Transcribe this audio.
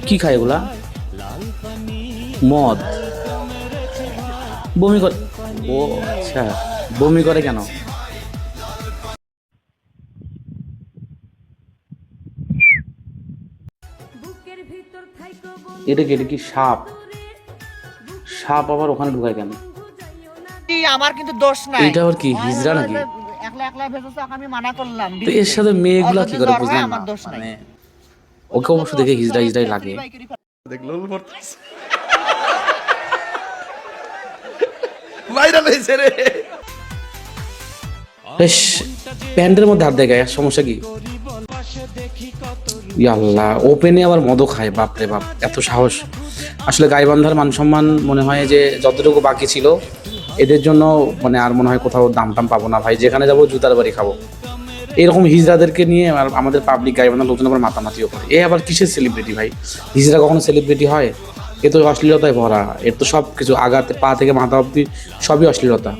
কি খায় এগুলা? মদ। বমি করে? ও আচ্ছা, বমি করে কেন? এটা কি সাপ? সাপ আবার ওখানে ঢুকায় কেন? আমার কিন্তু দোষ নাই। এইটা আবার কি হিজড়া নাকি? একলা একলা ভেজেছো, আমি মানা করলাম। তো এর সাথে মেয়েগুলা কি করে জ্বর হয়, বুঝলাম না। আমার দোষ নাই। মানে ওকে অবশ্য দেখে হিজড়া হিজড়াই লাগে। দেখলো ভাইরাল হয়েছে রে। বেশ, প্যান্টের মধ্যে হাত দেয়, সমস্যা কি? আল্লাহ, ওপেনে আবার মদও খায়, বাপরে বাপ, এত সাহস! আসলে গাইবান্ধার মান সম্মান মনে হয় যে যতটুকু বাকি ছিল এদের জন্য মানে আর মনে হয় কোথাও দাম টাম পাবো না ভাই। যেখানে যাবো জুতার বাড়ি খাবো। এরকম হিজড়াদেরকে নিয়ে আর আমাদের পাবলিক গাইবান্ধার লোকজন আবার মাতামাতিও করে। এ আবার কিসের সেলিব্রিটি ভাই? হিজড়া কখনো সেলিব্রিটি হয়? এ তো অশ্লীলতায় ভরা। এর তো সব কিছু আগাতে পা থেকে মাথা অব্দি সবই অশ্লীলতা।